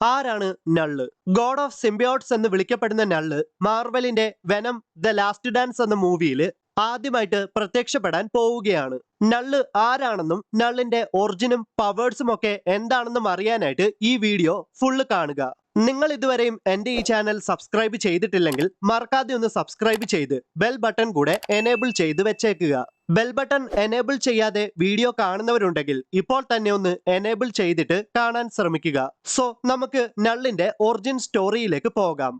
ആരാണ് നള്ള്? God of symbiotes എന്ന് വിളിക്കപ്പെടുന്ന നള്ള് മാർവലിന്റെ വെനം ദ ലാസ്റ്റ് ഡാൻസ് എന്ന മൂവിയിൽ ആദ്യമായിട്ട് പ്രത്യക്ഷപ്പെടാൻ പോവുകയാണ്. നള്ള് ആരാണെന്നും നള്ളിന്റെ ഒറിജിനും പവേഴ്സും ഒക്കെ എന്താണെന്നും അറിയാനായിട്ട് ഈ വീഡിയോ ഫുള്ള് കാണുക. നിങ്ങൾ ഇതുവരെയും എന്റെ ഈ ചാനൽ സബ്സ്ക്രൈബ് ചെയ്തിട്ടില്ലെങ്കിൽ മറക്കാതെ ഒന്ന് സബ്സ്ക്രൈബ് ചെയ്ത് ബെൽ ബട്ടൺ കൂടെ എനേബിൾ ചെയ്ത് വെച്ചേക്കുക. ബെൽ ബട്ടൺ എനേബിൾ ചെയ്യാതെ വീഡിയോ കാണുന്നവരുണ്ടെങ്കിൽ ഇപ്പോൾ തന്നെ ഒന്ന് എനേബിൾ ചെയ്തിട്ട് കാണാൻ ശ്രമിക്കുക. സോ നമുക്ക് നള്ളിന്റെ ഒറിജിൻ സ്റ്റോറിയിലേക്ക് പോകാം.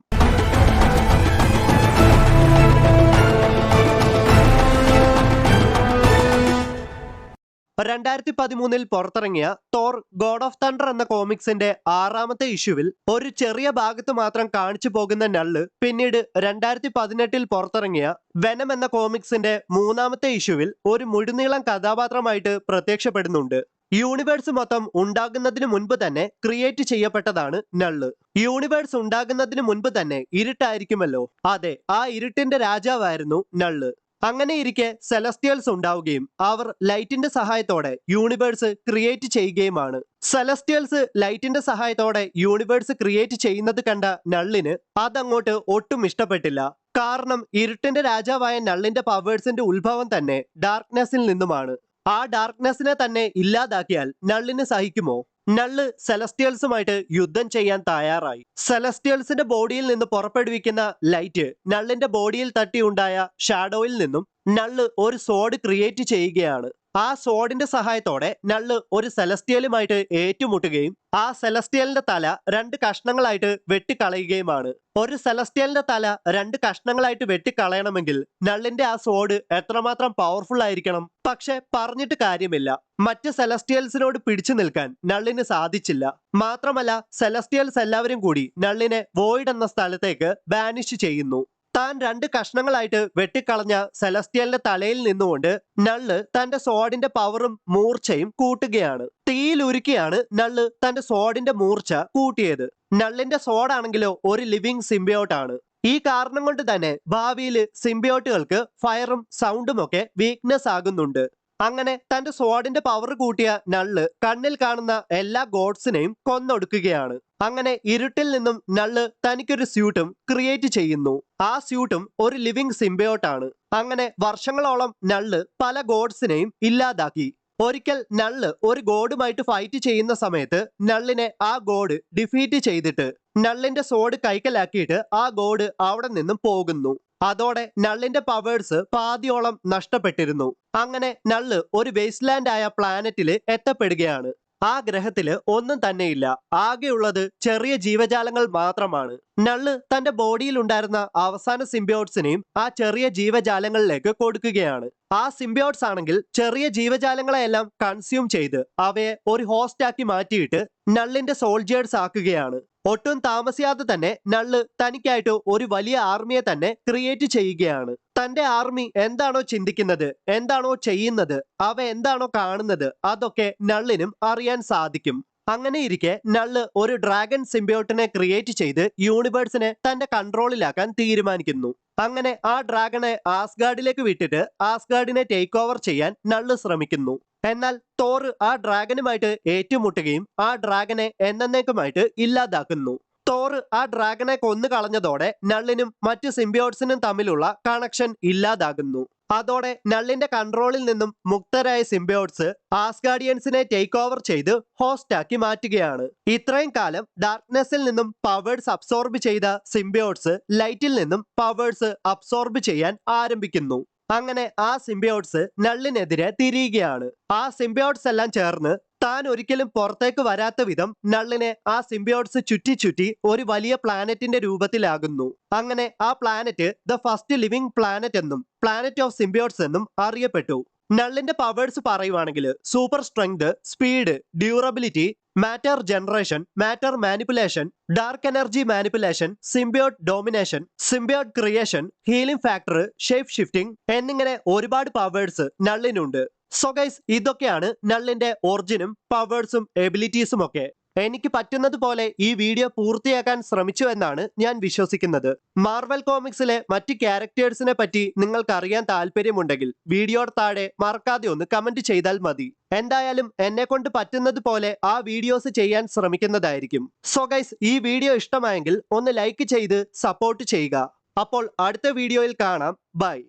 2013 പുറത്തിറങ്ങിയ തോർ ഗോഡ് ഓഫ് തണ്ടർ എന്ന കോമിക്സിന്റെ 6ാമത്തെ ഇഷ്യൂവിൽ ഒരു ചെറിയ ഭാഗത്ത് മാത്രം കാണിച്ചു പോകുന്ന നള്ള് പിന്നീട് 2018 പുറത്തിറങ്ങിയ വെനം എന്ന കോമിക്സിന്റെ 3ാമത്തെ ഇഷ്യൂവിൽ ഒരു മുഴുനീളം കഥാപാത്രമായിട്ട് പ്രത്യക്ഷപ്പെടുന്നുണ്ട്. യൂണിവേഴ്സ് മൊത്തം ഉണ്ടാകുന്നതിന് മുൻപ് തന്നെ ക്രിയേറ്റ് ചെയ്യപ്പെട്ടതാണ് നള്ള്. യൂണിവേഴ്സ് ഉണ്ടാകുന്നതിന് മുൻപ് തന്നെ ഇരുട്ടായിരിക്കുമല്ലോ. അതെ, ആ ഇരുട്ടിന്റെ രാജാവായിരുന്നു നള്ള്. അങ്ങനെ ഇരിക്കെ സെലസ്റ്റിയൽസ് ഉണ്ടാവുകയും അവർ ലൈറ്റിന്റെ സഹായത്തോടെ യൂണിവേഴ്സ് ക്രിയേറ്റ് ചെയ്യുകയുമാണ്. സെലസ്റ്റിയൽസ് ലൈറ്റിന്റെ സഹായത്തോടെ യൂണിവേഴ്സ് ക്രിയേറ്റ് ചെയ്യുന്നത് കണ്ട നള്ളിന് അതങ്ങോട്ട് ഒട്ടും ഇഷ്ടപ്പെട്ടില്ല. കാരണം ഇരുട്ടിന്റെ രാജാവായ നള്ളിന്റെ പവേഴ്സിന്റെ ഉത്ഭവം തന്നെ ഡാർക്ക്നെസ്സിൽ നിന്നുമാണ്. ആ ഡാർക്ക്നെസ്സിനെ തന്നെ ഇല്ലാതാക്കിയാൽ നള്ളിന് സഹിക്കുമോ? നള്ള് സെലസ്റ്റിയൽസുമായിട്ട് യുദ്ധം ചെയ്യാൻ തയ്യാറായി. സെലസ്റ്റിയൽസിന്റെ ബോഡിയിൽ നിന്ന് പുറപ്പെടുവിക്കുന്ന ലൈറ്റ് നള്ളിന്റെ ബോഡിയിൽ തട്ടിയുണ്ടായ ഷാഡോയിൽ നിന്നും നള്ള് ഒരു സോഡ് ക്രിയേറ്റ് ചെയ്യുകയാണ്. ആ സോഡിന്റെ സഹായത്തോടെ നള്ള് ഒരു സെലസ്റ്റിയലുമായിട്ട് ഏറ്റുമുട്ടുകയും ആ സെലസ്റ്റിയലിന്റെ തല 2 കഷ്ണങ്ങളായിട്ട് വെട്ടിക്കളയുകയുമാണ്. ഒരു സെലസ്റ്റിയലിന്റെ തല 2 കഷ്ണങ്ങളായിട്ട് വെട്ടിക്കളയണമെങ്കിൽ നള്ളിന്റെ ആ സോഡ് എത്രമാത്രം പവർഫുൾ ആയിരിക്കണം. പക്ഷെ പറഞ്ഞിട്ട് കാര്യമില്ല, മറ്റ് സെലസ്റ്റിയൽസിനോട് പിടിച്ചു നിൽക്കാൻ നള്ളിന് സാധിച്ചില്ല. മാത്രമല്ല സെലസ്റ്റിയൽസ് എല്ലാവരും കൂടി നള്ളിനെ വോയിഡ് എന്ന സ്ഥലത്തേക്ക് ബാനിഷ് ചെയ്യുന്നു. താൻ 2 കഷ്ണങ്ങളായിട്ട് വെട്ടിക്കളഞ്ഞ സെലസ്റ്റിയലിന്റെ തലയിൽ നിന്നുകൊണ്ട് നള്ള് തന്റെ സോഡിന്റെ പവറും മൂർച്ചയും കൂട്ടുകയാണ്. തീയിലുരുക്കിയാണ് നള്ള് തന്റെ സോഡിന്റെ മൂർച്ച കൂട്ടിയത്. നള്ളിന്റെ സോഡാണെങ്കിലോ ഒരു ലിവിങ് സിംബിയോട്ട് ആണ്. ഈ കാരണം കൊണ്ട് തന്നെ ഭാവിയിൽ സിംബിയോട്ടുകൾക്ക് ഫയറും സൗണ്ടും ഒക്കെ വീക്ക്നെസ് ആകുന്നുണ്ട്. അങ്ങനെ തന്റെ സോഡിന്റെ പവർ കൂട്ടിയ നള്ള് കണ്ണിൽ കാണുന്ന എല്ലാ ഗോഡ്സിനെയും കൊന്നൊടുക്കുകയാണ്. അങ്ങനെ ഇരുട്ടിൽ നിന്നും നള്ള് തനിക്കൊരു സ്യൂട്ടും ക്രിയേറ്റ് ചെയ്യുന്നു. ആ സ്യൂട്ടും ഒരു ലിവിങ് സിംബിയോട്ടാണ്. അങ്ങനെ വർഷങ്ങളോളം നള്ള് പല ഗോഡ്സിനെയും ഇല്ലാതാക്കി. ഒരിക്കൽ നള്ള് ഒരു ഗോഡുമായിട്ട് ഫൈറ്റ് ചെയ്യുന്ന സമയത്ത് നള്ളിനെ ആ ഗോഡ് ഡിഫീറ്റ് ചെയ്തിട്ട് നള്ളിന്റെ സോഡ് കൈക്കലാക്കിയിട്ട് ആ ഗോഡ് അവിടെ നിന്നും പോകുന്നു. അതോടെ നള്ളിന്റെ പവേഴ്സ് പാതിയോളം നഷ്ടപ്പെട്ടിരുന്നു. അങ്ങനെ നള്ള് ഒരു വേസ്റ്റ്ലാൻഡ് ആയ പ്ലാനറ്റിൽ എത്തപ്പെടുകയാണ്. ആ ഗ്രഹത്തില് ഒന്നും തന്നെയില്ല, ആകെയുള്ളത് ചെറിയ ജീവജാലങ്ങൾ മാത്രമാണ്. നള്ള് തന്റെ ബോഡിയിൽ ഉണ്ടായിരുന്ന അവസാന സിംബിയോട്സിനെയും ആ ചെറിയ ജീവജാലങ്ങളിലേക്ക് കൊടുക്കുകയാണ്. ആ സിംബിയോട്സ് ആണെങ്കിൽ ചെറിയ ജീവജാലങ്ങളെയെല്ലാം കൺസ്യൂം ചെയ്ത് അവയെ ഒരു ഹോസ്റ്റ് ആക്കി മാറ്റിയിട്ട് നള്ളിന്റെ സോൾജിയേഴ്സ് ആക്കുകയാണ്. ഒട്ടും താമസിയാതെ തന്നെ നള്ള് തനിക്കായിട്ട് ഒരു വലിയ ആർമിയെ തന്നെ ക്രിയേറ്റ് ചെയ്യുകയാണ്. തന്റെ ആർമി എന്താണോ ചിന്തിക്കുന്നത്, എന്താണോ ചെയ്യുന്നത്, അവ എന്താണോ കാണുന്നത്, അതൊക്കെ നള്ളിനും അറിയാൻ സാധിക്കും. അങ്ങനെ ഇരിക്കെ നള്ള് ഒരു ഡ്രാഗൺ സിംബിയോട്ടിനെ ക്രിയേറ്റ് ചെയ്ത് യൂണിവേഴ്സിനെ തന്റെ കൺട്രോളിലാക്കാൻ തീരുമാനിക്കുന്നു. അങ്ങനെ ആ ഡ്രാഗണെ ആസ്ഗാർഡിലേക്ക് വിട്ടിട്ട് ആസ്ഗാർഡിനെ ടേക്ക് ഓവർ ചെയ്യാൻ നള്ള് ശ്രമിക്കുന്നു. എന്നാൽ തോർ ആ ഡ്രാഗനുമായിട്ട് ഏറ്റുമുട്ടുകയും ആ ഡ്രാഗനെ എന്നേക്കുമായിട്ട് ഇല്ലാതാക്കുന്നു. തോർ ആ ഡ്രാഗനെ കൊന്നു കളഞ്ഞതോടെ നള്ളിനും മറ്റു സിംബിയോട്സിനും തമ്മിലുള്ള കണക്ഷൻ ഇല്ലാതാകുന്നു. അതോടെ നള്ളിന്റെ കൺട്രോളിൽ നിന്നും മുക്തരായ സിംബിയോട്സ് ആസ്ഗാർഡിയൻസിനെ ടേക്ക് ഓവർ ചെയ്ത് ഹോസ്റ്റ് ആക്കി മാറ്റുകയാണ്. ഇത്രയും കാലം ഡാർക്ക്നെസ്സിൽ നിന്നും പവേഴ്സ് അബ്സോർബ് ചെയ്ത സിംബിയോട്സ് ലൈറ്റിൽ നിന്നും പവേഴ്സ് അബ്സോർബ് ചെയ്യാൻ ആരംഭിക്കുന്നു. അങ്ങനെ ആ സിംബിയോട്സ് നള്ളിനെതിരെ തിരിയുകയാണ്. ആ സിംബിയോട്സ് എല്ലാം ചേർന്ന് താൻ ഒരിക്കലും പുറത്തേക്ക് വരാത്ത വിധം നള്ളിനെ ആ സിംബിയോട്സ് ചുറ്റി ചുറ്റി ഒരു വലിയ പ്ലാനറ്റിന്റെ രൂപത്തിലാകുന്നു. അങ്ങനെ ആ planet the first living planet എന്നും പ്ലാനറ്റ് ഓഫ് സിംബിയോട്സ് എന്നും അറിയപ്പെട്ടു. നള്ളിന്റെ പവേഴ്സ് പറയുവാണെങ്കിൽ super strength, speed, durability, matter generation, matter manipulation, dark energy manipulation, symbiote domination, symbiote creation, healing factor, shape shifting എന്നിങ്ങനെ ഒരുപാട് പവേഴ്സ് നള്ളിനുണ്ട്. സോ ഗൈസ്, ഇതൊക്കെയാണ് നള്ളിന്റെ ഒറിജിനും പവേഴ്സും എബിലിറ്റീസും ഒക്കെ. എനിക്ക് പറ്റുന്നത് പോലെ ഈ വീഡിയോ പൂർത്തിയാക്കാൻ ശ്രമിച്ചു എന്നാണ് ഞാൻ വിശ്വസിക്കുന്നത്. മാർവൽ കോമിക്സിലെ മറ്റ് ക്യാരക്ടേഴ്സിനെ പറ്റി നിങ്ങൾക്ക് അറിയാൻ താല്പര്യമുണ്ടെങ്കിൽ വീഡിയോയുടെ താഴെ മറക്കാതെ ഒന്ന് കമന്റ് ചെയ്താൽ മതി. എന്തായാലും എന്നെ കൊണ്ട് പറ്റുന്നത് പോലെ ആ വീഡിയോസ് ചെയ്യാൻ ശ്രമിക്കുന്നതായിരിക്കും. സോ ഗൈസ്, ഈ വീഡിയോ ഇഷ്ടമായെങ്കിൽ ഒന്ന് ലൈക്ക് ചെയ്ത് സപ്പോർട്ട് ചെയ്യുക. അപ്പോൾ അടുത്ത വീഡിയോയിൽ കാണാം. ബൈ.